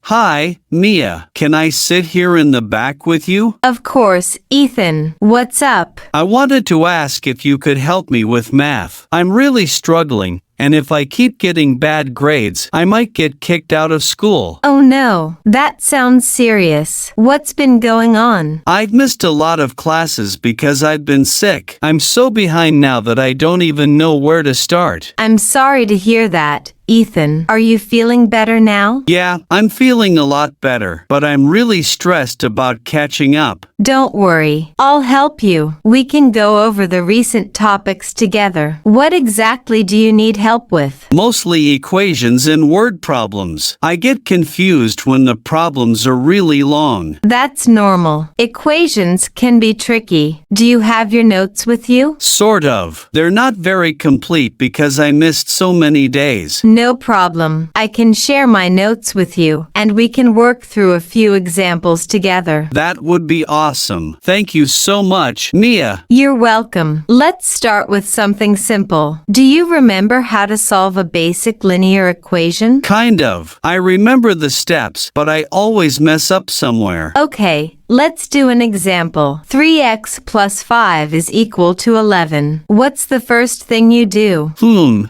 Hi, Mia. Can I sit here in the back with you? Of course, Ethan. What's up? I wanted to ask if you could help me with math. I'm really struggling, and if I keep getting bad grades, I might get kicked out of school. Oh no, that sounds serious. What's been going on? I've missed a lot of classes because I've been sick. I'm so behind now that I don't even know where to start. I'm sorry to hear that. Ethan, are you feeling better now? Yeah, I'm feeling a lot better, but I'm really stressed about catching up. Don't worry. I'll help you. We can go over the recent topics together. What exactly do you need help with? Mostly equations and word problems. I get confused when the problems are really long. That's normal. Equations can be tricky. Do you have your notes with you? Sort of. They're not very complete because I missed so many days. No problem. I can share my notes with you, and we can work through a few examples together. That would be awesome. Thank you so much, Mia. You're welcome. Let's start with something simple. Do you remember how to solve a basic linear equation? Kind of. I remember the steps, but I always mess up somewhere. Okay. Let's do an example. 3x plus 5 is equal to 11. What's the first thing you do?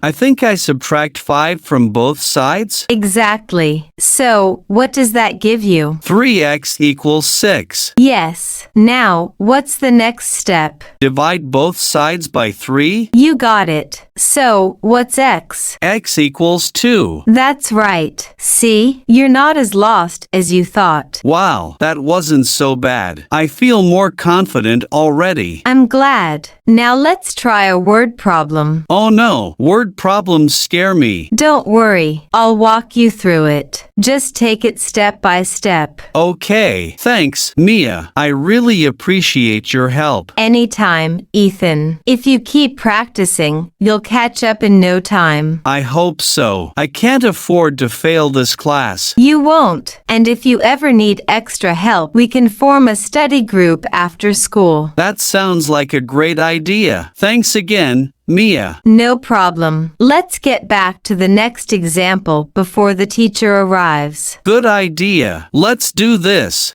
I think I subtract 5 from both sides. Exactly. So, what does that give you? 3x equals 6. Yes. Now, what's the next step? Divide both sides by 3. You got it. So, what's x? X equals 2. That's right. See? You're not as lost as you thought. Wow, that wasn't so bad. I feel more confident already. I'm glad. Now let's try a word problem. Oh no, word problems scare me. Don't worry. I'll walk you through it. Just take it step by step. Okay, thanks, Mia. I really appreciate your help. Anytime, Ethan. If you keep practicing, you'll catch up in no time. I hope so. I can't afford to fail this class. You won't. And if you ever need extra help, we can form a study group after school. That sounds like a great idea. Thanks again, Mia. No problem. Let's get back to the next example before the teacher arrives. Good idea. Let's do this.